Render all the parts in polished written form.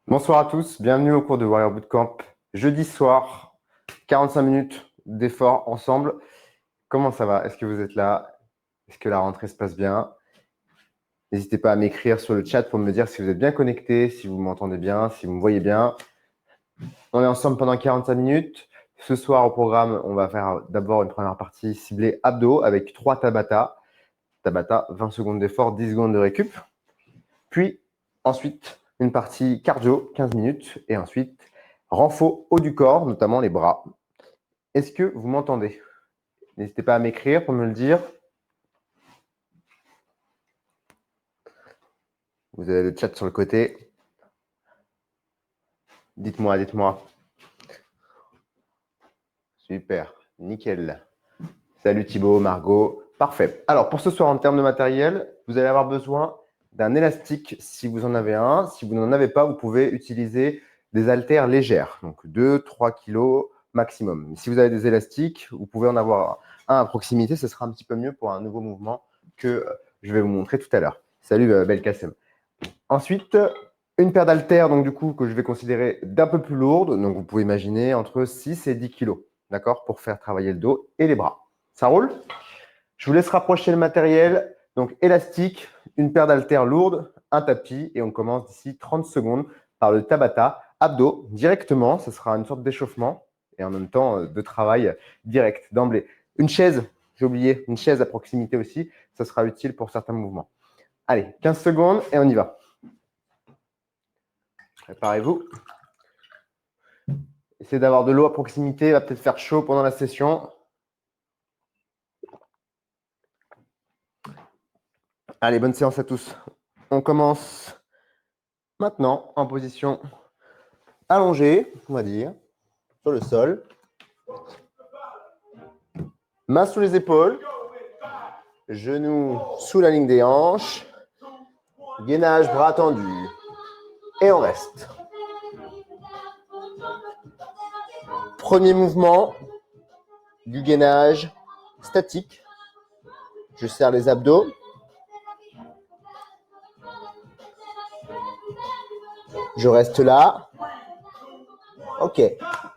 Bonsoir à tous, bienvenue au cours de Warrior Bootcamp. Jeudi soir, 45 minutes d'effort ensemble. Comment ça va? Est-ce que vous êtes là? Est-ce que la rentrée se passe bien? N'hésitez pas à m'écrire sur le chat pour me dire si vous êtes bien connecté, si vous m'entendez bien, si vous me voyez bien. On est ensemble pendant 45 minutes. Ce soir au programme, on va faire d'abord une première partie ciblée abdos avec 3 Tabata. Tabata, 20 secondes d'effort, 10 secondes de récup. Puis ensuite, une partie cardio, 15 minutes. Et ensuite, renfort haut du corps, notamment les bras. Est-ce que vous m'entendez? N'hésitez pas à m'écrire pour me le dire. Vous avez le chat sur le côté. Dites-moi. Super, nickel. Salut Thibaut, Margot. Parfait. Alors, pour ce soir, en termes de matériel, vous allez avoir besoin d'un élastique si vous en avez un. Si vous n'en avez pas, vous pouvez utiliser des haltères légères, donc 2-3 kg maximum. Si vous avez des élastiques, vous pouvez en avoir un à proximité. Ce sera un petit peu mieux pour un nouveau mouvement que je vais vous montrer tout à l'heure. Salut Belkacem. Ensuite, une paire d'haltères, donc du coup, que je vais considérer d'un peu plus lourde. Donc, vous pouvez imaginer entre 6 et 10 kg, d'accord, pour faire travailler le dos et les bras. Ça roule? Je vous laisse rapprocher le matériel. Donc, élastique, une paire d'haltères lourdes, un tapis, et on commence d'ici 30 secondes par le Tabata. Abdos, directement, ce sera une sorte d'échauffement et en même temps de travail direct, d'emblée. Une chaise, j'ai oublié, une chaise à proximité aussi, ça sera utile pour certains mouvements. Allez, 15 secondes et on y va. Préparez-vous. Essayez d'avoir de l'eau à proximité, il va peut-être faire chaud pendant la session. Allez, bonne séance à tous. On commence maintenant en position allongée, on va dire, sur le sol. Mains sous les épaules, genoux sous la ligne des hanches, gainage, bras tendus. Et on reste. Premier mouvement du gainage statique. Je serre les abdos. Je reste là. Ok.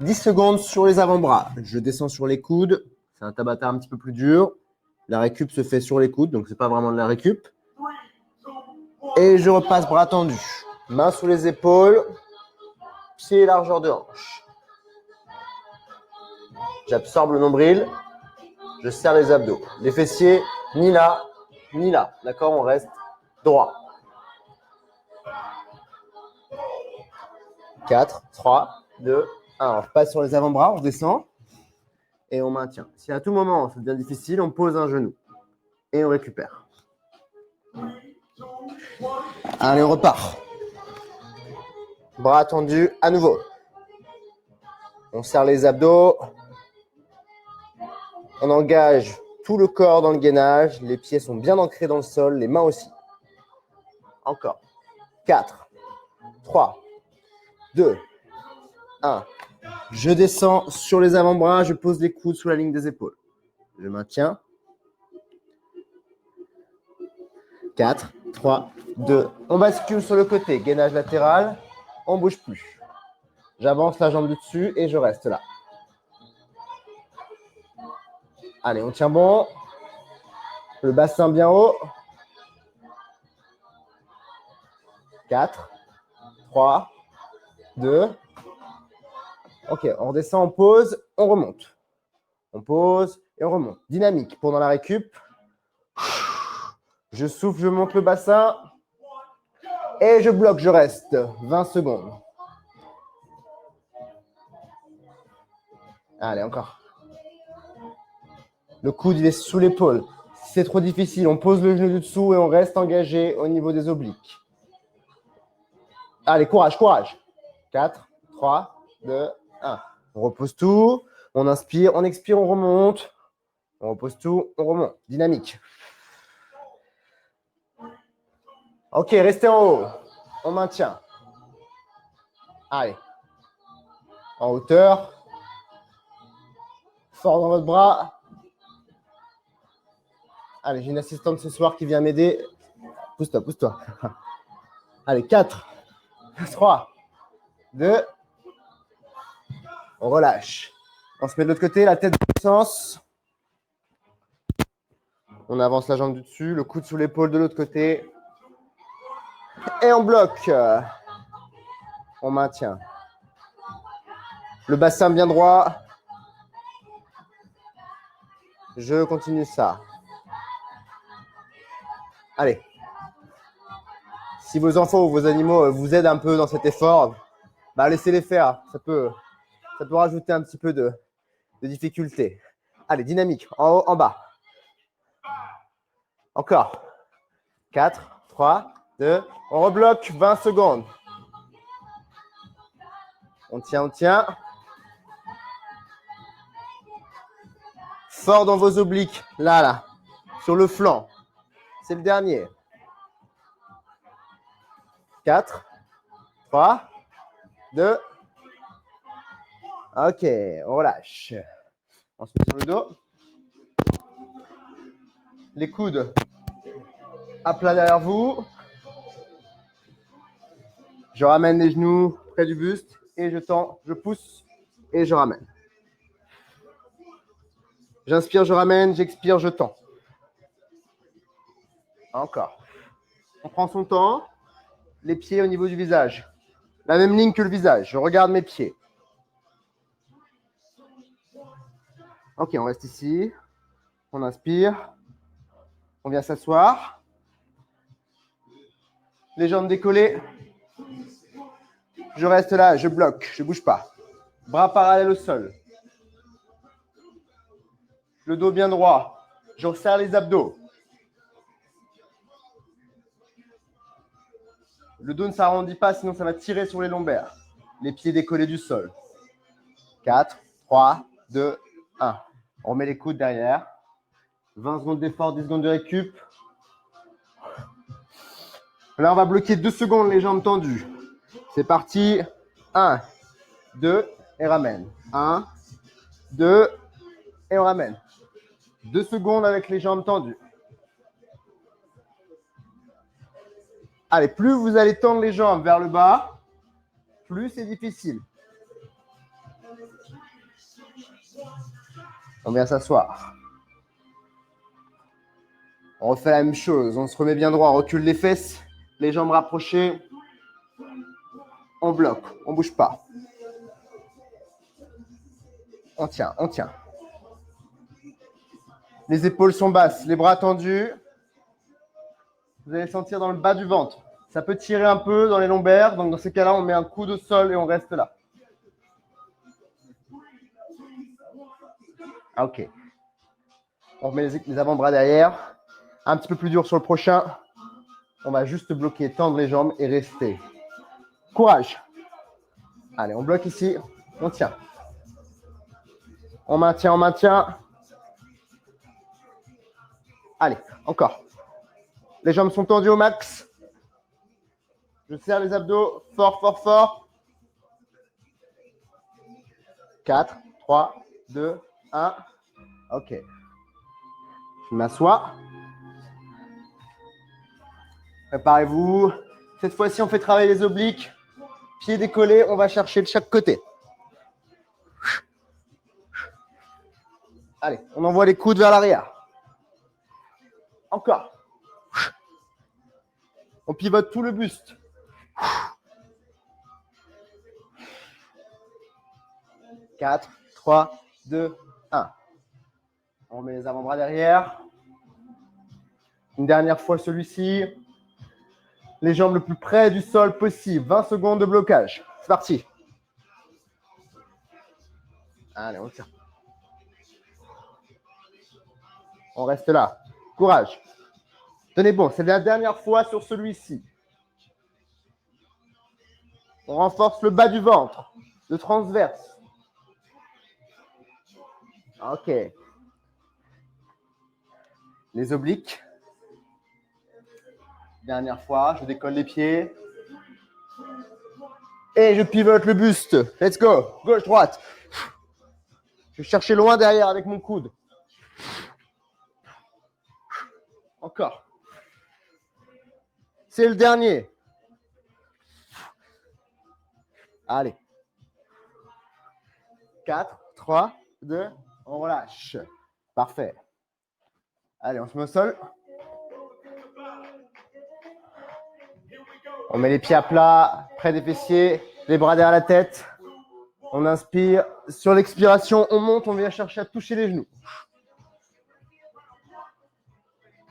10 secondes sur les avant-bras. Je descends sur les coudes. C'est un Tabata un petit peu plus dur. La récup se fait sur les coudes, donc c'est pas vraiment de la récup. Et je repasse bras tendus. Mains sous les épaules. Pieds largeur de hanche. J'absorbe le nombril. Je serre les abdos. Les fessiers, ni là, ni là. D'accord, on reste droit. 4, 3, 2, 1. On repasse sur les avant-bras, on descend et on maintient. Si à tout moment ça devient difficile, on pose un genou et on récupère. Allez, on repart. Bras tendus à nouveau. On serre les abdos. On engage tout le corps dans le gainage. Les pieds sont bien ancrés dans le sol, les mains aussi. Encore. 4, 3, 2, 1. Je descends sur les avant-bras, je pose les coudes sous la ligne des épaules. Je maintiens. 4, 3, 2. On bascule sur le côté. Gainage latéral. On ne bouge plus. J'avance la jambe du dessus et je reste là. Allez, on tient bon. Le bassin bien haut. 4, 3, 2. Ok, on redescend, on pose, on remonte. On pose et on remonte. Dynamique. Pendant la récup. Je souffle, je monte le bassin. Et je bloque, je reste. 20 secondes. Allez, encore. Le coude, il est sous l'épaule. Si c'est trop difficile, on pose le genou du dessous et on reste engagé au niveau des obliques. Allez, courage, courage. 4, 3, 2, 1. On repose tout. On inspire, on expire, on remonte. On repose tout, on remonte. Dynamique. Ok, restez en haut. On maintient. Allez. En hauteur. Fort dans votre bras. Allez, j'ai une assistante ce soir qui vient m'aider. Pousse-toi, pousse-toi. Allez, 4, 3, 2. On relâche. On se met de l'autre côté, la tête dans le sens. On avance la jambe du dessus, le coude sous l'épaule de l'autre côté. Et on bloque. On maintient. Le bassin bien droit. Je continue ça. Allez. Si vos enfants ou vos animaux vous aident un peu dans cet effort, bah laissez-les faire. Ça peut rajouter un petit peu de difficulté. Allez, dynamique. En haut, en bas. Encore. 4, 3, 2. On rebloque 20 secondes. On tient, on tient. Fort dans vos obliques. Là, là. Sur le flanc. C'est le dernier. 4, 3, 2. Ok, on relâche. On se met sur le dos. Les coudes à plat derrière vous. Je ramène les genoux près du buste et je tends, je pousse et je ramène. J'inspire, je ramène, j'expire, je tends. Encore. On prend son temps. Les pieds au niveau du visage. La même ligne que le visage. Je regarde mes pieds. Ok, on reste ici. On inspire. On vient s'asseoir. Les jambes décollées. Je reste là, je bloque, je ne bouge pas. Bras parallèles au sol. Le dos bien droit. Je resserre les abdos. Le dos ne s'arrondit pas, sinon ça va tirer sur les lombaires. Les pieds décollés du sol. 4, 3, 2, 1. On remet les coudes derrière. 20 secondes d'effort, 10 secondes de récup. Là, on va bloquer 2 secondes les jambes tendues. C'est parti. 1, 2, et ramène. 1, 2, et on ramène. 2 secondes avec les jambes tendues. Allez, plus vous allez tendre les jambes vers le bas, plus c'est difficile. On vient s'asseoir. On refait la même chose. On se remet bien droit, on recule les fesses, les jambes rapprochées. On bloque, on ne bouge pas. On tient, on tient. Les épaules sont basses, les bras tendus. Vous allez sentir dans le bas du ventre. Ça peut tirer un peu dans les lombaires. Donc, dans ces cas-là, on met un coude au sol et on reste là. Ok. On remet les avant-bras derrière. Un petit peu plus dur sur le prochain. On va juste bloquer, tendre les jambes et rester. Courage. Allez, on bloque ici. On tient. On maintient, on maintient. Allez, encore. Les jambes sont tendues au max. Je serre les abdos. Fort, fort, fort. 4, 3, 2, 1. Ok. Je m'assois. Préparez-vous. Cette fois-ci, on fait travailler les obliques. Pieds décollés, on va chercher de chaque côté. Allez, on envoie les coudes vers l'arrière. Encore. On pivote tout le buste. 4, 3, 2, 1. On remet les avant-bras derrière. Une dernière fois celui-ci. Les jambes le plus près du sol possible. 20 secondes de blocage. C'est parti. Allez, on tire. On reste là. Courage. Tenez bon, c'est la dernière fois sur celui-ci. On renforce le bas du ventre, le transverse. Ok. Les obliques. Dernière fois, je décolle les pieds. Et je pivote le buste. Let's go. Gauche, droite. Je vais chercher loin derrière avec mon coude. Encore. C'est le dernier. Allez. 4, 3, 2, on relâche. Parfait. Allez, on se met au sol. On met les pieds à plat, près des fessiers, les bras derrière la tête. On inspire. Sur l'expiration, on monte, on vient chercher à toucher les genoux.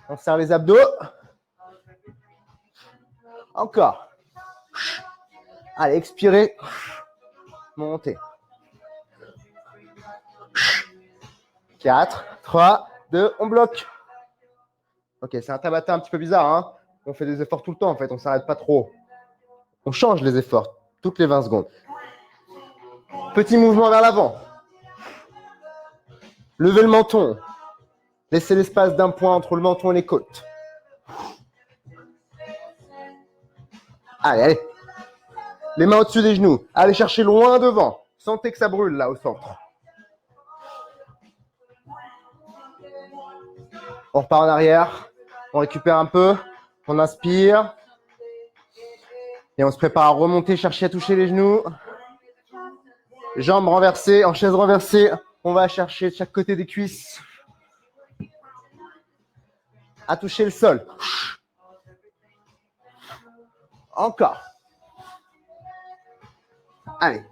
On serre les abdos. Encore. Allez, expirez. Montez. 4, 3, 2, on bloque. Ok, c'est un tabata un petit peu bizarre. Hein, on fait des efforts tout le temps en fait, on ne s'arrête pas trop. On change les efforts toutes les 20 secondes. Petit mouvement vers l'avant. Levez le menton. Laissez l'espace d'un point entre le menton et les côtes. Allez, allez. Les mains au-dessus des genoux. Allez chercher loin devant. Sentez que ça brûle là au centre. On repart en arrière. On récupère un peu. On inspire. Et on se prépare à remonter, chercher à toucher les genoux. Jambes renversées, en chaise renversée. On va chercher de chaque côté des cuisses à toucher le sol. Encore. Allez.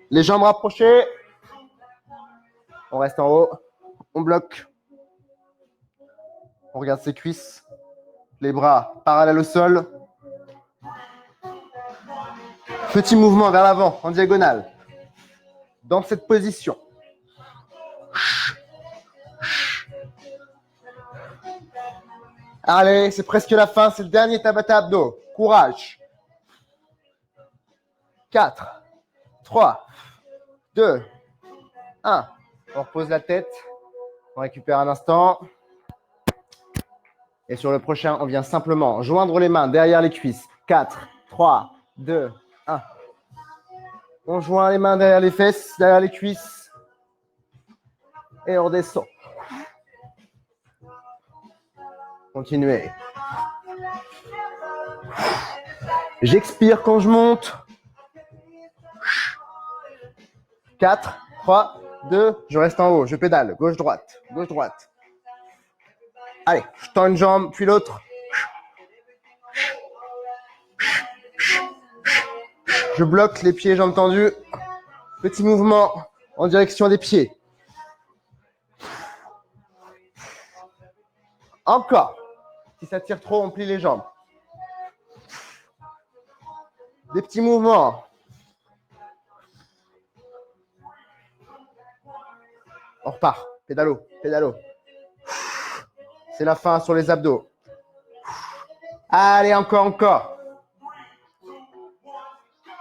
Les jambes rapprochées. On reste en haut. On bloque. On regarde ses cuisses. Les bras parallèles au sol. Petit mouvement vers l'avant, en diagonale. Dans cette position. Allez, c'est presque la fin. C'est le dernier tabata abdos. Courage. 4, 3, 2, 1. On repose la tête. On récupère un instant. Et sur le prochain, on vient simplement joindre les mains derrière les cuisses. 4, 3, 2, 1. On joint les mains derrière les fesses, derrière les cuisses. Et on descend. Continuez. J'expire quand je monte. 4, 3, 2, je reste en haut, je pédale. Gauche, droite, gauche, droite. Allez, je tends une jambe, puis l'autre. Je bloque les pieds, jambes tendues. Petit mouvement en direction des pieds. Encore. Si ça tire trop, on plie les jambes. Des petits mouvements. On repart. Pédalo, pédalo. C'est la fin sur les abdos. Allez, encore, encore.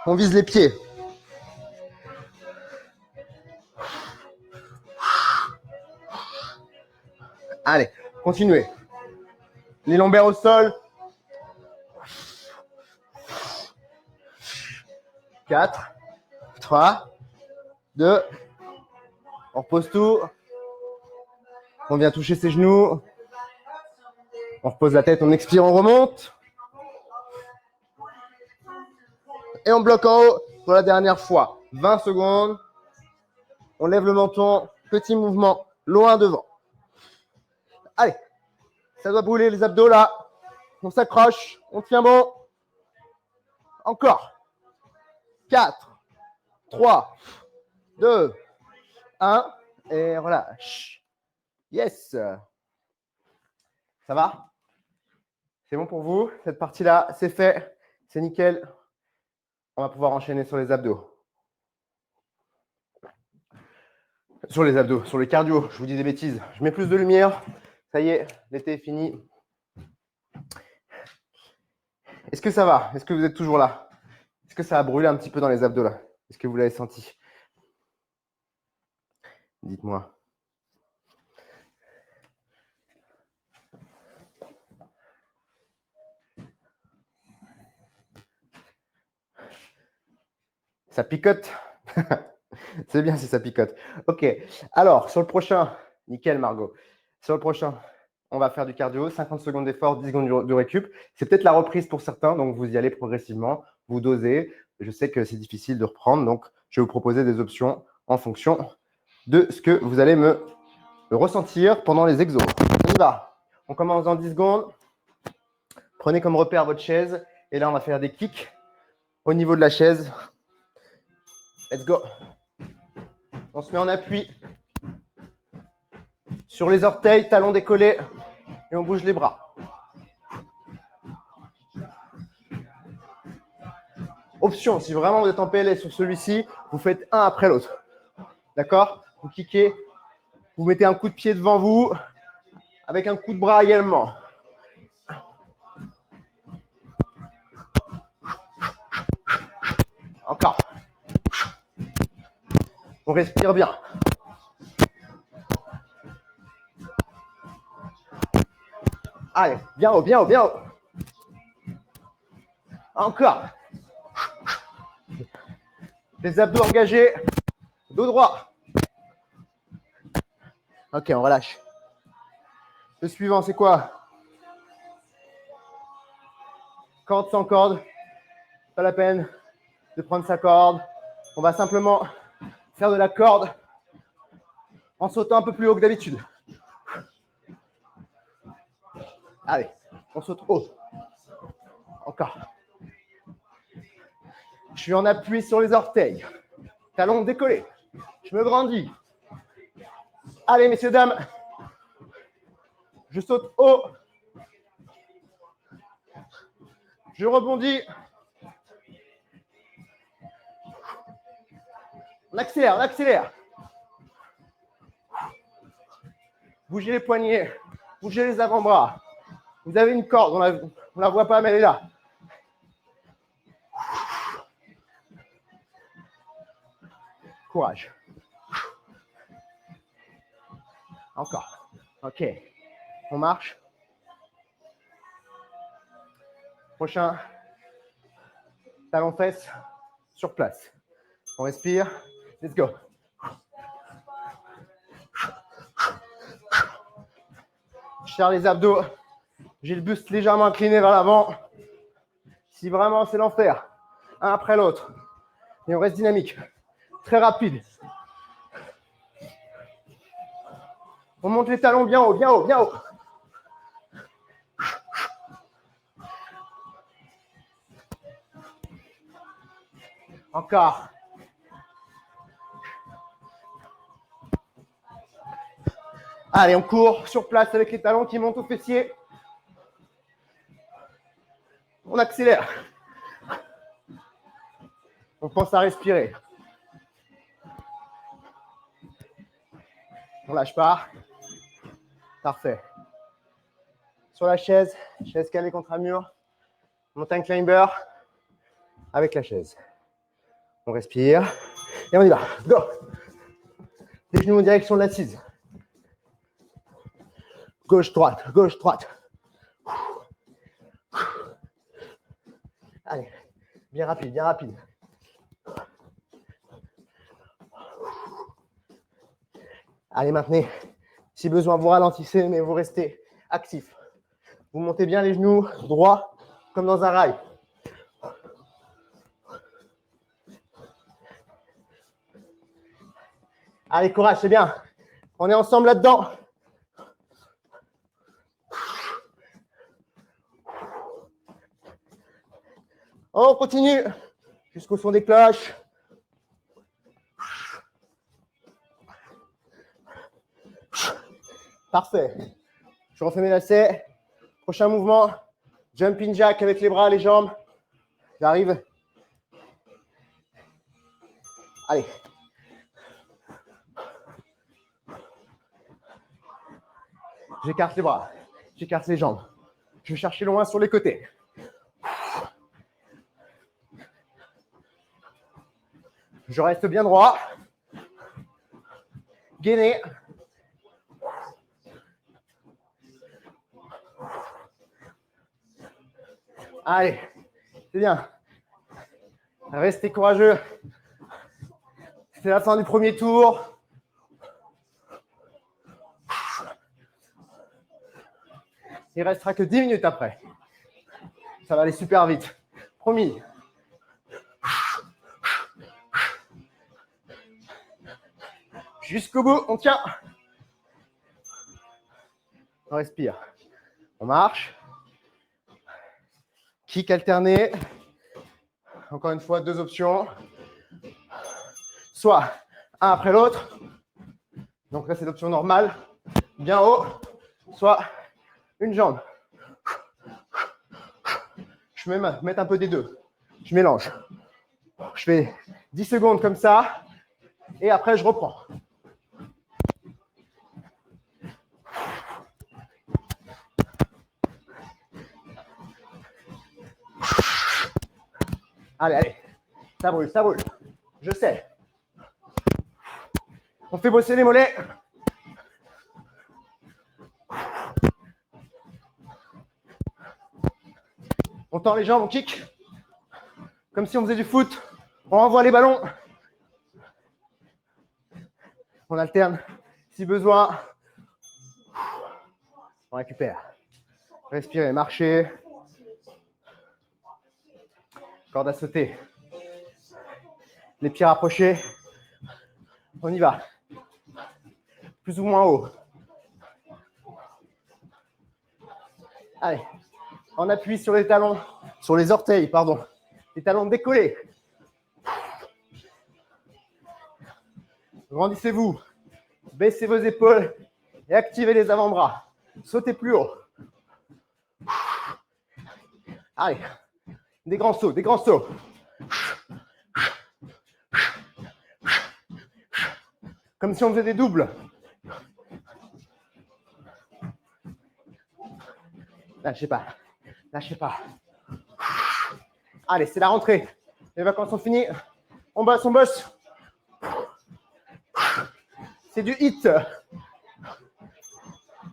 On vise les pieds. Allez, continuez. Les lombaires au sol. 4, 3, 2. On repose tout. On vient toucher ses genoux. On repose la tête, on expire, on remonte. Et on bloque en haut pour la dernière fois. 20 secondes. On lève le menton. Petit mouvement loin devant. Allez. Ça doit brûler les abdos là. On s'accroche. On tient bon. Encore. 4, 3, 2, 1. Et relâche. Yes. Ça va? C'est bon pour vous? Cette partie-là, c'est fait. C'est nickel. On va pouvoir enchaîner sur les abdos. Sur les abdos, sur les cardio. Je vous dis des bêtises. Je mets plus de lumière. Ça y est, l'été est fini. Est-ce que ça va? Est-ce que vous êtes toujours là? Est-ce que ça a brûlé un petit peu dans les abdos là? Est-ce que vous l'avez senti? Dites-moi. Ça picote? C'est bien si ça picote. Ok. Alors, sur le prochain, nickel Margot. Sur le prochain, on va faire du cardio, 50 secondes d'effort, 10 secondes de récup. C'est peut-être la reprise pour certains, donc vous y allez progressivement, vous dosez. Je sais que c'est difficile de reprendre, donc je vais vous proposer des options en fonction de ce que vous allez me ressentir pendant les exos. On y va. On commence dans 10 secondes. Prenez comme repère votre chaise. Et là, on va faire des kicks au niveau de la chaise. Let's go. On se met en appui sur les orteils, talons décollés. Et on bouge les bras. Option, si vraiment vous êtes en PLS sur celui-ci, vous faites un après l'autre. D'accord? Vous kickez, vous mettez un coup de pied devant vous, avec un coup de bras également. Encore. On respire bien. Allez, bien haut, bien haut, bien haut. Encore. Les abdos engagés. Dos droit. Ok, on relâche. Le suivant, c'est quoi? Corde sans corde. Pas la peine de prendre sa corde. On va simplement faire de la corde en sautant un peu plus haut que d'habitude. Allez, on saute haut. Encore. Je suis en appui sur les orteils. Talons décollés. Je me grandis. Allez, messieurs, dames. Je saute haut. Je rebondis. On accélère, on accélère. Bougez les poignets. Bougez les avant-bras. Vous avez une corde, on ne la voit pas, mais elle est là. Courage. Encore. Ok. On marche. Prochain. Talon fesses sur place. On respire. Let's go. Je serre les abdos. J'ai le buste légèrement incliné vers l'avant. Si vraiment c'est l'enfer. Un après l'autre. Et on reste dynamique. Très rapide. On monte les talons bien haut, bien haut, bien haut. Encore. Allez, on court sur place avec les talons qui montent aux fessiers. On accélère. On pense à respirer. On lâche pas. Parfait. Sur la chaise calée contre un mur. Mountain climber avec la chaise. On respire et on y va. Go. Les genoux en direction de l'assise. Gauche, droite, gauche, droite. Allez, bien rapide, bien rapide. Allez, maintenez. Si besoin, vous ralentissez, mais vous restez actif. Vous montez bien les genoux droits, comme dans un rail. Allez, courage, c'est bien. On est ensemble là-dedans. On continue jusqu'au son des cloches. Parfait. Je refais mes lacets. Prochain mouvement, jumping jack avec les bras, les jambes. J'arrive. Allez. J'écarte les bras, j'écarte les jambes. Je vais chercher loin sur les côtés. Je reste bien droit. Gainé. Allez, c'est bien. Restez courageux. C'est la fin du premier tour. Il ne restera que 10 minutes après. Ça va aller super vite. Promis. Jusqu'au bout, on tient. On respire. On marche. Kick alterné. Encore une fois, 2 options. Soit un après l'autre. Donc là, c'est l'option normale. Bien haut. Soit une jambe. Je vais mettre un peu des deux. Je mélange. Je fais 10 secondes comme ça. Et après, je reprends. Allez, allez. Ça brûle, ça brûle. Je sais. On fait bosser les mollets. On tend les jambes, on kick. Comme si on faisait du foot. On renvoie les ballons. On alterne. Si besoin, on récupère. Respirez, marchez. Corde à sauter. Les pieds rapprochés. On y va. Plus ou moins haut. Allez. On appuie sur les talons, sur les orteils, pardon. Les talons décollés. Grandissez-vous. Baissez vos épaules et activez les avant-bras. Sautez plus haut. Allez. Des grands sauts, des grands sauts. Comme si on faisait des doubles. Lâchez pas. Lâchez pas. Allez, c'est la rentrée. Les vacances sont finies. On bosse, on bosse. C'est du hit.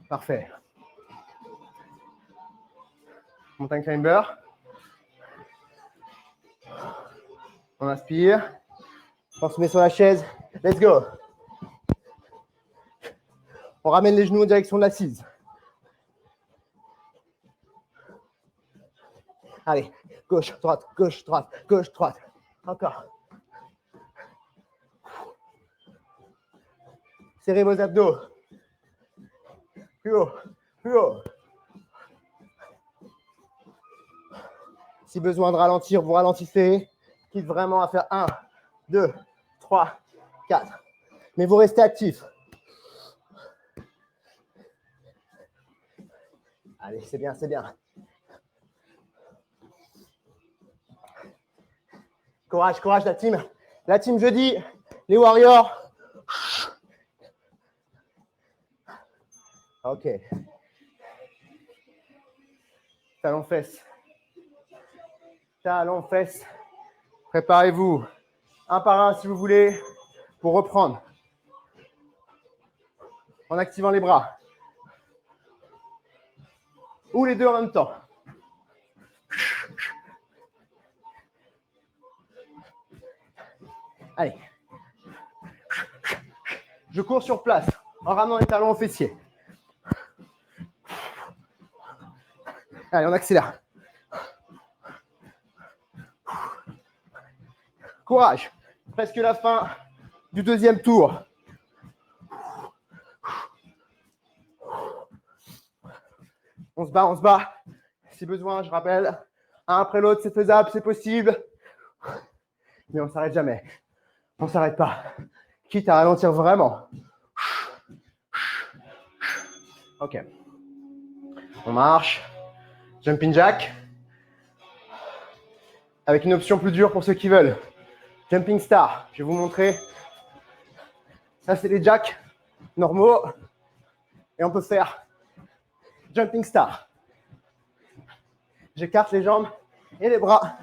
Parfait. Mountain climber. On inspire. On se met sur la chaise. Let's go. On ramène les genoux en direction de l'assise. Allez, gauche, droite, gauche, droite, gauche, droite. Encore. Serrez vos abdos. Plus haut, plus haut. Si besoin de ralentir, vous ralentissez. Quitte vraiment à faire 1, 2, 3, 4. Mais vous restez actif. Allez, c'est bien, c'est bien. Courage, courage la team. La team jeudi, les warriors. Ok. Talons fesses. Talons fesses. Préparez-vous un par un si vous voulez pour reprendre. En activant les bras. Ou les deux en même temps. Allez. Je cours sur place en ramenant les talons aux fessiers. Allez, on accélère. Courage. Presque la fin du deuxième tour. On se bat, on se bat. Si besoin, je rappelle, un après l'autre, c'est faisable, c'est possible. Mais on ne s'arrête jamais. On ne s'arrête pas. Quitte à ralentir vraiment. Ok. On marche. Jumping jack. Avec une option plus dure pour ceux qui veulent. Jumping star. Je vais vous montrer. Ça, c'est les jacks normaux. Et on peut faire jumping star. J'écarte les jambes et les bras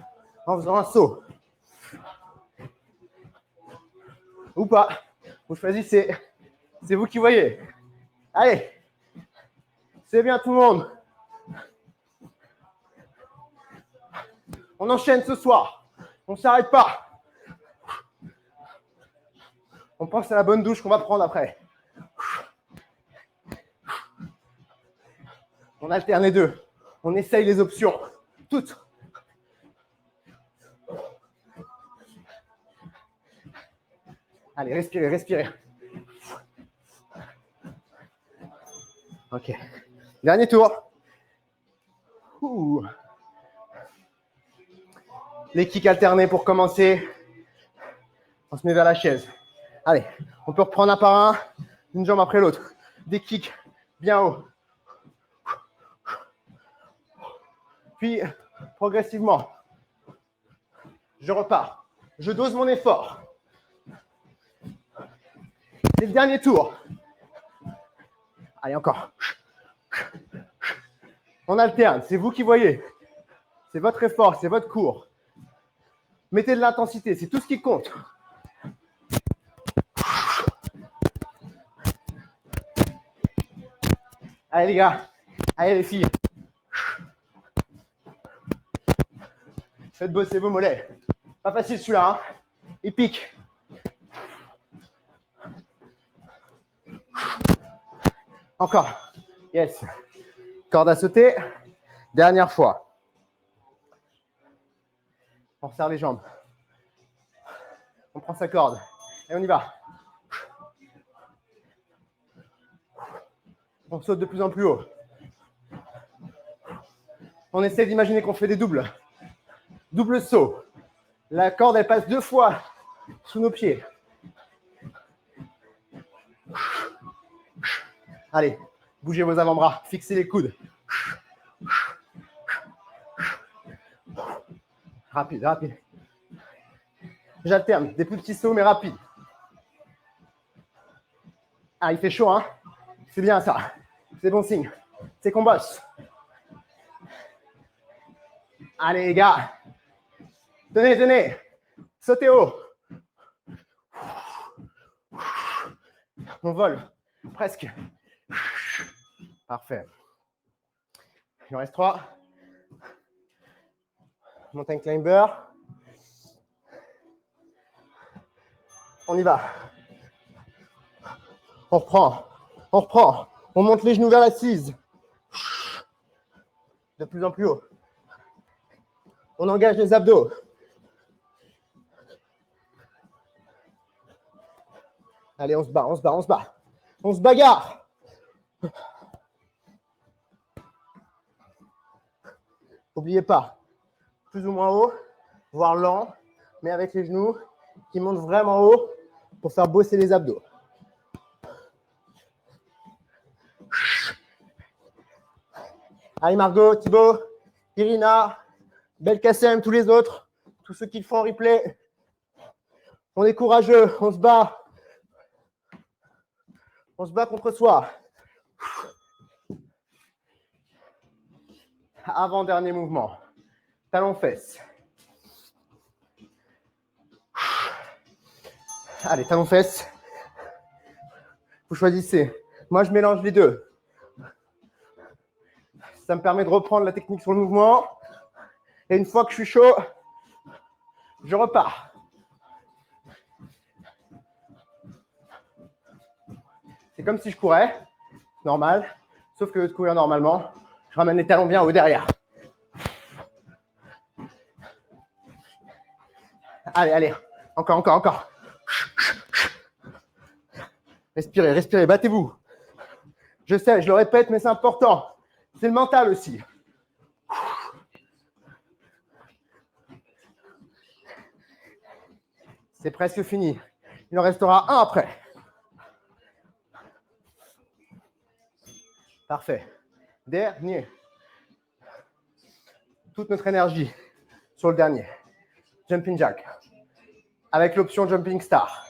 en faisant un saut. Ou pas. Vous choisissez. C'est vous qui voyez. Allez. C'est bien tout le monde. On enchaîne ce soir. On ne s'arrête pas. On pense à la bonne douche qu'on va prendre après. On On alterne les deux. On essaye les options. Toutes. Allez, respirez, respirez. Ok. Dernier tour. Ouh. Les kicks alternés pour commencer. On se met vers la chaise. Allez, on peut reprendre un par un, une jambe après l'autre. Des kicks bien haut. Puis, progressivement, je repars. Je dose mon effort. C'est le dernier tour. Allez, encore. On alterne, c'est vous qui voyez. C'est votre effort, c'est votre cours. Mettez de l'intensité, c'est tout ce qui compte. Allez les gars, allez les filles. Faites bosser vos mollets. Pas facile celui-là, hein. Il pique. Encore. Yes. Corde à sauter. Dernière fois. On serre les jambes. On prend sa corde. Et on y va. On saute de plus en plus haut. On essaie d'imaginer qu'on fait des doubles. Double saut. La corde, elle passe 2 fois sous nos pieds. Allez, bougez vos avant-bras. Fixez les coudes. Rapide, rapide. J'alterne. Des plus petits sauts, mais rapides. Ah, il fait chaud, hein? C'est bien ça. C'est bon signe. C'est qu'on bosse. Allez, les gars. Tenez, tenez. Sautez haut. On vole. Presque. Parfait. Il en reste 3. Mountain climber. On y va. On reprend. On reprend. On monte les genoux vers l'assise. De plus en plus haut. On engage les abdos. Allez, on se bat, on se bat, on se bat. On se bagarre. N'oubliez pas, plus ou moins haut, voire lent, mais avec les genoux qui montent vraiment haut pour faire bosser les abdos. Allez Margot, Thibaut, Irina, Belkacem, tous les autres, tous ceux qui le font en replay. On est courageux, on se bat. On se bat contre soi. Avant-dernier mouvement. Talons-fesses. Allez, talons-fesses. Vous choisissez. Moi, je mélange les deux. Ça me permet de reprendre la technique sur le mouvement. Et une fois que je suis chaud, je repars. C'est comme si je courais, normal. Sauf que de courir normalement, je ramène les talons bien haut derrière. Allez, allez. Encore, encore, encore. Respirez, respirez, battez-vous. Je sais, je le répète, mais c'est important. C'est le mental aussi. C'est presque fini. Il en restera un après. Parfait. Dernier. Toute notre énergie sur le dernier. Jumping jack. Avec l'option jumping star.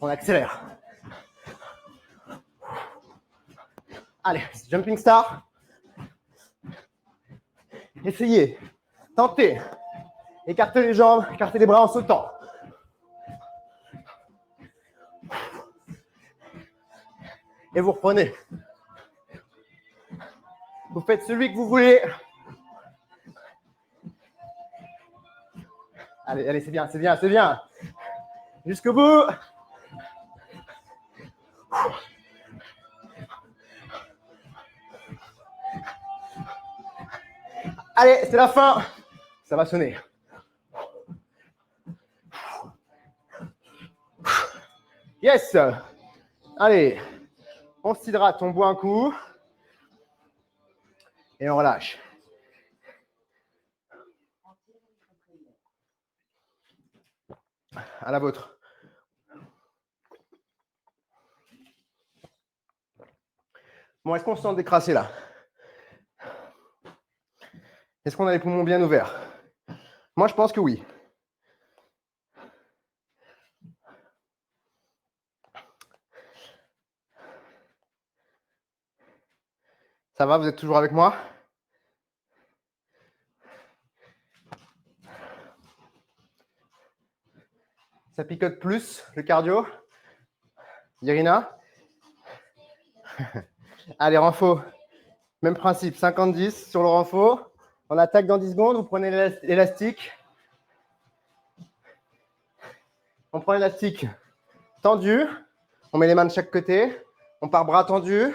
On accélère. Allez, jumping star. Essayez. Tentez. Écartez les jambes, écartez les bras en sautant. Et vous reprenez. Vous faites celui que vous voulez. Allez, allez, c'est bien, c'est bien, c'est bien. Jusqu'au bout. Allez, c'est la fin. Ça va sonner. Yes. Allez, on s'hydrate, on boit un coup. Et on relâche. À la vôtre. Bon, est-ce qu'on se sent décrassé là? Est-ce qu'on a les poumons bien ouverts? Moi, je pense que oui. Ça va, vous êtes toujours avec moi? Ça picote plus, le cardio? Irina? Allez, renfo. Même principe, 50-10 sur le renfo. On attaque dans 10 secondes, vous prenez l'élastique. On prend l'élastique tendu. On met les mains de chaque côté. On part bras tendus.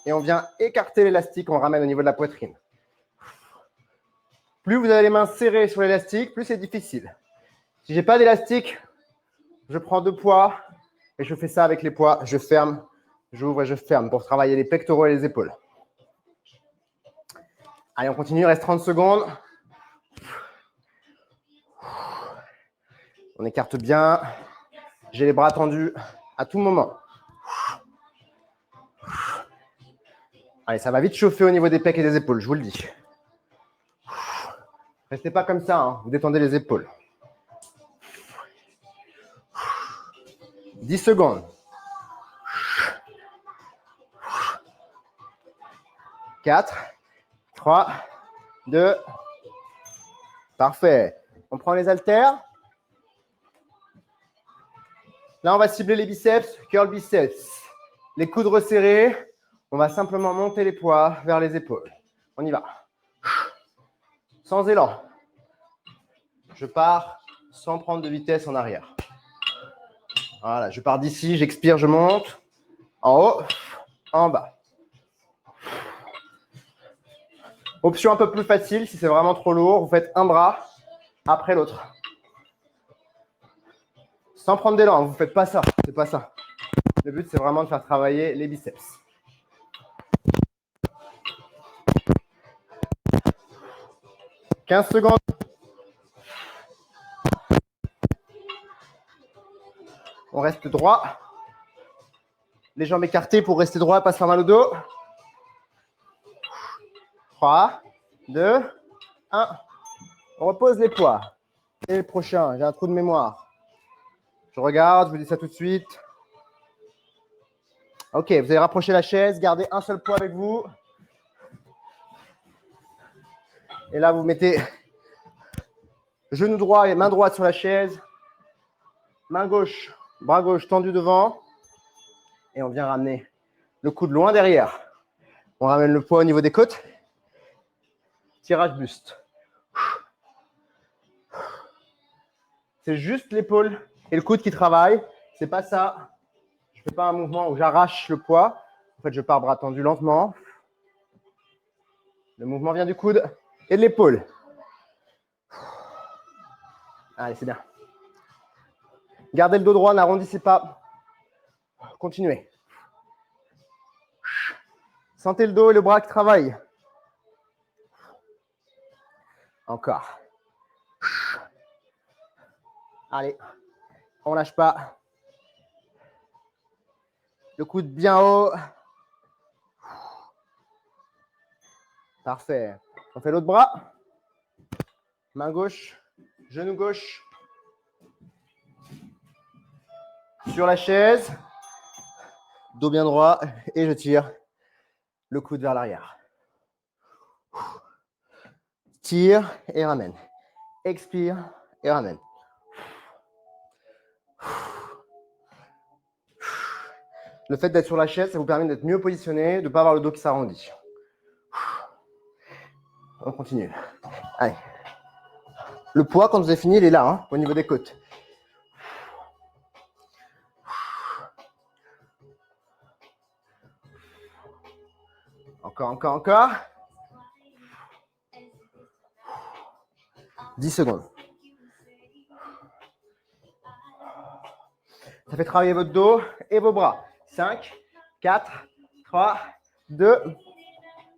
Et on vient écarter l'élastique, on ramène au niveau de la poitrine. Plus vous avez les mains serrées sur l'élastique, plus c'est difficile. Si je n'ai pas d'élastique, je prends 2 poids et je fais ça avec les poids. Je ferme, j'ouvre et je ferme pour travailler les pectoraux et les épaules. Allez, on continue, il reste 30 secondes. On écarte bien. J'ai les bras tendus à tout moment. Allez, ça va vite chauffer au niveau des pecs et des épaules, je vous le dis. Restez pas comme ça, hein. Vous détendez les épaules. 10 secondes. 4, 3, 2. Parfait. On prend les haltères. Là, on va cibler les biceps, curl biceps. Les coudes resserrés. On va simplement monter les poids vers les épaules. On y va. Sans élan. Je pars sans prendre de vitesse en arrière. Voilà, je pars d'ici, j'expire, je monte. En haut, en bas. Option un peu plus facile, si c'est vraiment trop lourd, vous faites un bras après l'autre. Sans prendre d'élan, vous ne faites pas ça, c'est pas ça. Le but, c'est vraiment de faire travailler les biceps. « 15 secondes. On reste droit. Les jambes écartées pour rester droit, pas se faire mal au dos. 3, 2, 1. On repose les poids. Et le prochain, j'ai un trou de mémoire. Je regarde, je vous dis ça tout de suite. Ok, vous allez rapprocher la chaise, gardez un seul poids avec vous. Et là, vous mettez genou droit et main droite sur la chaise. Main gauche, bras gauche tendu devant. Et on vient ramener le coude loin derrière. On ramène le poids au niveau des côtes. Tirage buste. C'est juste l'épaule et le coude qui travaillent. C'est pas ça. Je ne fais pas un mouvement où j'arrache le poids. En fait, je pars bras tendu lentement. Le mouvement vient du coude et de l'épaule. Allez, c'est bien. Gardez le dos droit, n'arrondissez pas. Continuez. Sentez le dos et le bras qui travaillent. Encore. Allez, on ne lâche pas. Le coude bien haut. Parfait. On fait l'autre bras. Main gauche, genou gauche. Sur la chaise. Dos bien droit. Et je tire le coude vers l'arrière. Tire et ramène. Expire et ramène. Le fait d'être sur la chaise, ça vous permet d'être mieux positionné, de ne pas avoir le dos qui s'arrondit. On continue. Allez. Le poids, quand vous avez fini, il est là, hein, au niveau des côtes. Encore, encore, encore. 10 secondes. Ça fait travailler votre dos et vos bras. 5, 4, 3, 2.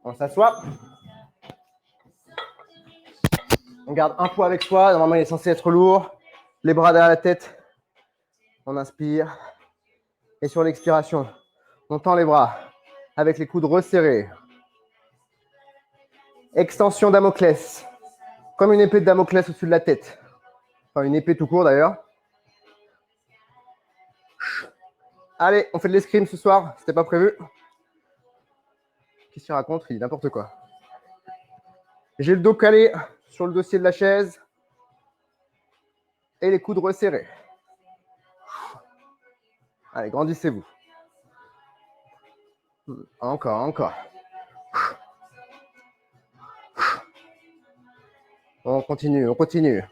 On s'assoit. On garde un poids avec soi. Normalement, il est censé être lourd. Les bras derrière la tête. On inspire. Et sur l'expiration, on tend les bras avec les coudes resserrés. Extension Damoclès. Comme une épée de Damoclès au-dessus de la tête. Enfin, une épée tout court d'ailleurs. Allez, on fait de l'escrime ce soir. C'était pas prévu. Qu'est-ce qu'il raconte? Il dit n'importe quoi. J'ai le dos calé sur le dossier de la chaise. Et les coudes resserrés. Allez, grandissez-vous. Encore, encore. On continue, on continue.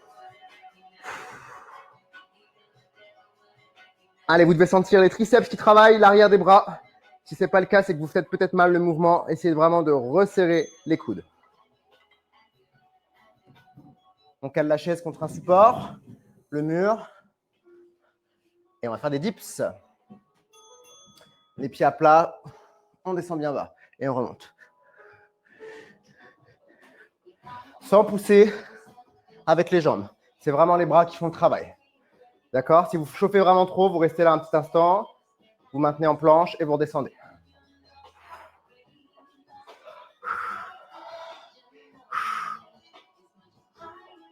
Allez, vous devez sentir les triceps qui travaillent, l'arrière des bras. Si ce n'est pas le cas, c'est que vous faites peut-être mal le mouvement. Essayez vraiment de resserrer les coudes. On cale la chaise contre un support, le mur. Et on va faire des dips. Les pieds à plat, on descend bien bas et on remonte. Sans pousser avec les jambes. C'est vraiment les bras qui font le travail. D'accord? Si vous chauffez vraiment trop, vous restez là un petit instant, vous maintenez en planche et vous redescendez.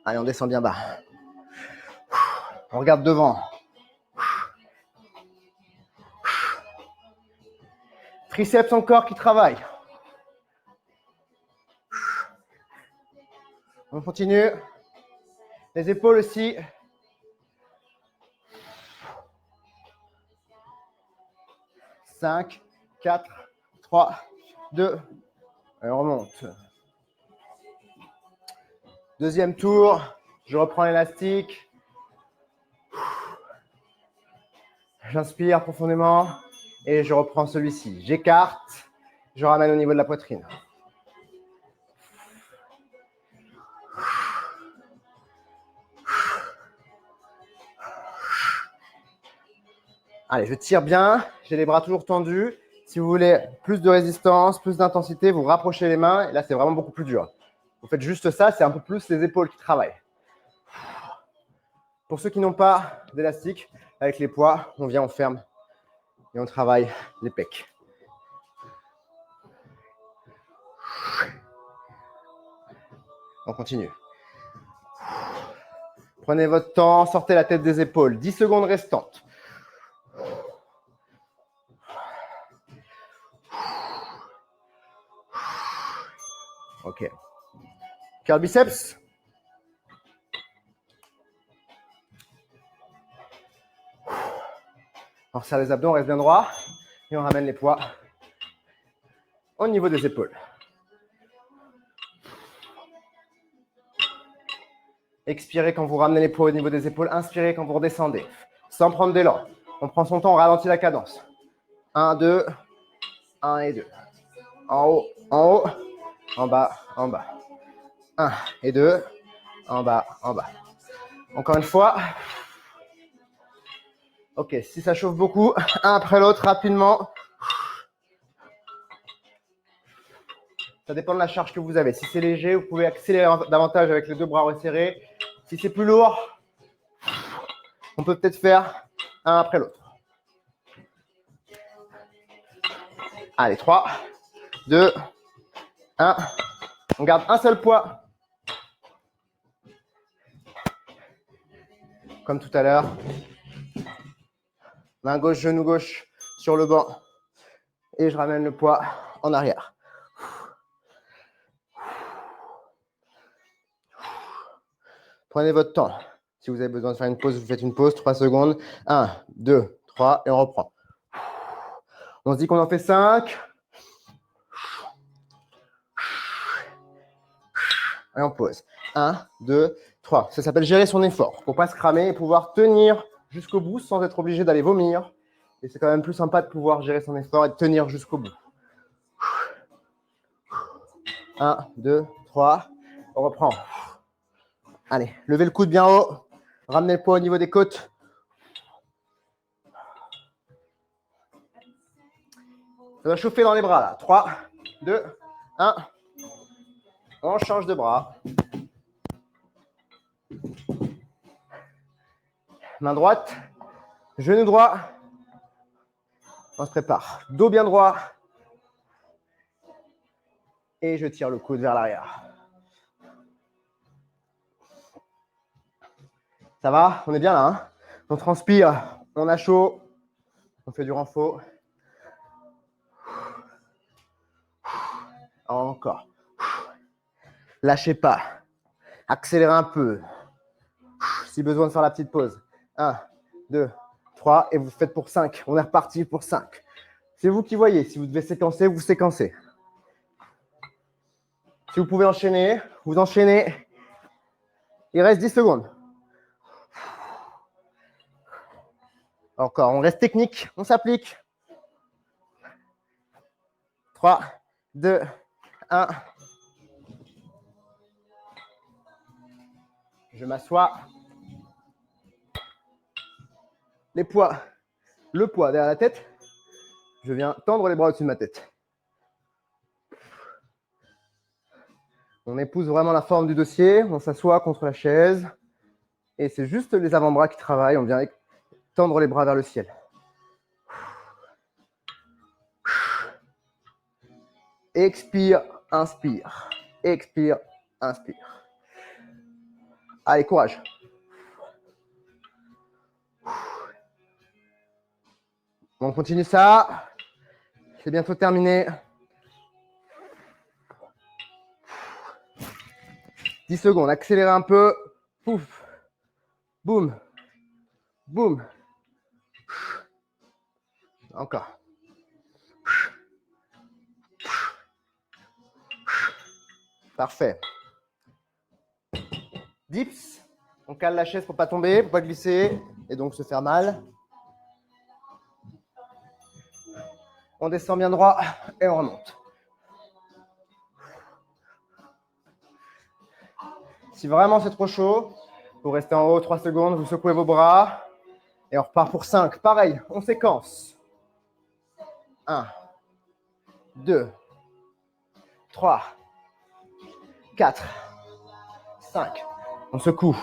Allez, on descend bien bas. On regarde devant. Triceps encore qui travaille. On continue. Les épaules aussi. Cinq, 4, 3, 2. Et on remonte. Deuxième tour. Je reprends l'élastique. J'inspire profondément et je reprends celui-ci. J'écarte. Je ramène au niveau de la poitrine. Allez, je tire bien. J'ai les bras toujours tendus. Si vous voulez plus de résistance, plus d'intensité, vous rapprochez les mains. Et là, c'est vraiment beaucoup plus dur. Vous faites juste ça, c'est un peu plus les épaules qui travaillent. Pour ceux qui n'ont pas d'élastique, avec les poids, on vient, on ferme et on travaille les pecs. On continue. Prenez votre temps, sortez la tête des épaules. 10 secondes restantes. Ok. Curl biceps. On resserre les abdos, on reste bien droit. Et on ramène les poids au niveau des épaules. Expirez quand vous ramenez les poids au niveau des épaules. Inspirez quand vous redescendez. Sans prendre d'élan. On prend son temps, on ralentit la cadence. 1, 2, 1 et 2. En haut, en bas, en bas. 1 et 2, en bas, en bas. Encore une fois. Ok, si ça chauffe beaucoup, un après l'autre, rapidement. Ça dépend de la charge que vous avez. Si c'est léger, vous pouvez accélérer davantage avec les deux bras resserrés. Si c'est plus lourd, on peut peut-être faire un après l'autre. Allez, 3, 2, 1. On garde un seul poids. Comme tout à l'heure. Main gauche, genou gauche sur le banc. Et je ramène le poids en arrière. Prenez votre temps. Si vous avez besoin de faire une pause, vous faites une pause, 3 secondes. 1, 2, 3 et on reprend. On se dit qu'on en fait 5. Et on pose. 1, 2, 3. Ça s'appelle gérer son effort. Pour ne pas se cramer et pouvoir tenir jusqu'au bout sans être obligé d'aller vomir. Et c'est quand même plus sympa de pouvoir gérer son effort et de tenir jusqu'au bout. 1, 2, 3. On reprend. Allez, levez le coude bien haut. Ramenez le poids au niveau des côtes. Ça va chauffer dans les bras là. 3, 2, 1. On change de bras. Main droite, genou droit. On se prépare. Dos bien droit. Et je tire le coude vers l'arrière. Ça va? On est bien là, hein? On transpire, on a chaud. On fait du renfort. Encore. Lâchez pas. Accélérez un peu. Si besoin de faire la petite pause. 1, 2, 3. Et vous faites pour 5. On est reparti pour 5. C'est vous qui voyez. Si vous devez séquencer, vous séquencez. Si vous pouvez enchaîner, vous enchaînez. Il reste 10 secondes. Encore. On reste technique. On s'applique. 3, 2, 1. Je m'assois. Les poids, le poids derrière la tête. Je viens tendre les bras au-dessus de ma tête. On épouse vraiment la forme du dossier. On s'assoit contre la chaise. Et c'est juste les avant-bras qui travaillent. On vient tendre les bras vers le ciel. Expire, inspire. Expire, inspire. Allez, courage. On continue ça. C'est bientôt terminé. 10 secondes. Accélérez un peu. Pouf. Boum. Boum. Encore. Parfait. Dips. On cale la chaise pour ne pas tomber, pour ne pas glisser et donc se faire mal. On descend bien droit et on remonte. Si vraiment c'est trop chaud, vous restez en haut 3 secondes, vous secouez vos bras et on repart pour 5. Pareil, on séquence. 1, 2, 3, 4, 5. On secoue.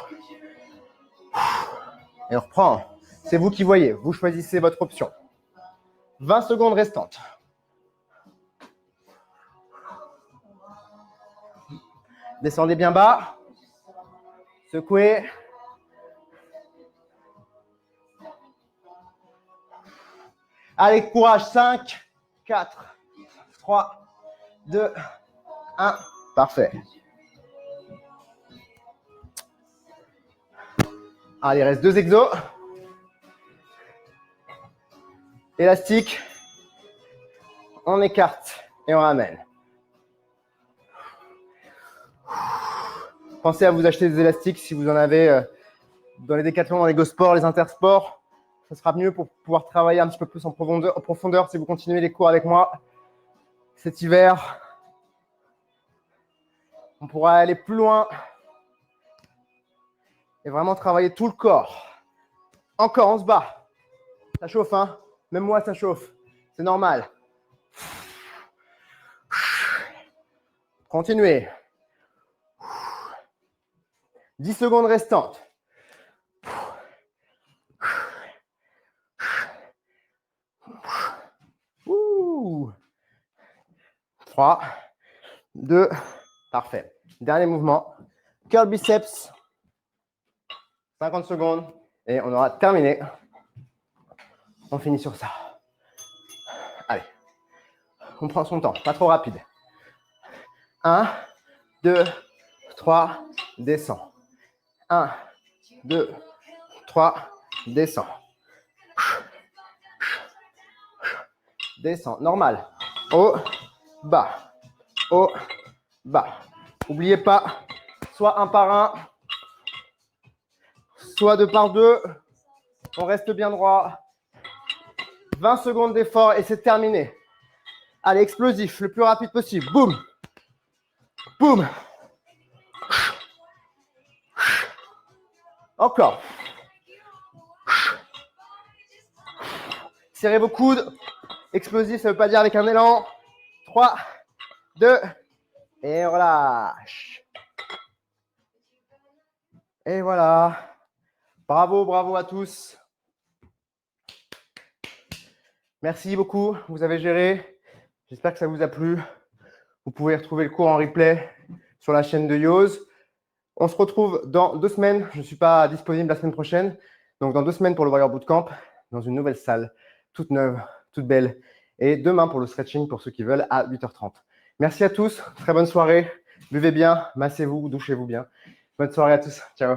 Et on reprend. C'est vous qui voyez. Vous choisissez votre option. 20 secondes restantes. Descendez bien bas. Secouez. Allez, courage. 5, 4, 3, 2, 1. Parfait. Allez, il reste 2 exos. Élastique. On écarte et on ramène. Pensez à vous acheter des élastiques si vous en avez dans les Décathlon, dans les Go Sport, les Intersports. Ça sera mieux pour pouvoir travailler un petit peu plus en profondeur si vous continuez les cours avec moi cet hiver. On pourra aller plus loin et vraiment travailler tout le corps. Encore, on se bat. Ça chauffe, hein? Même moi, ça chauffe. C'est normal. Continuez. 10 secondes restantes. 3, 2, parfait. Dernier mouvement. Curl biceps. 50 secondes et on aura terminé. On finit sur ça. Allez. On prend son temps, pas trop rapide. 1, 2, 3, descend. 1, 2, 3, descend. Descend, normal. Haut, bas. Haut, bas. N'oubliez pas, soit 1 par 1, soit 2 par 2. On reste bien droit. 20 secondes d'effort et c'est terminé. Allez, explosif, le plus rapide possible. Boum. Boum. Encore. Serrez vos coudes. Explosif, ça ne veut pas dire avec un élan. 3, 2, et on relâche. Et voilà. Bravo, bravo à tous. Merci beaucoup, vous avez géré. J'espère que ça vous a plu. Vous pouvez retrouver le cours en replay sur la chaîne de Yoz. On se retrouve dans 2 semaines. Je ne suis pas disponible la semaine prochaine. Donc, dans 2 semaines pour le Warrior Bootcamp, dans une nouvelle salle, toute neuve, toute belle. Et demain pour le stretching, pour ceux qui veulent, à 8h30. Merci à tous. Très bonne soirée. Buvez bien, massez-vous, douchez-vous bien. Bonne soirée à tous. Ciao.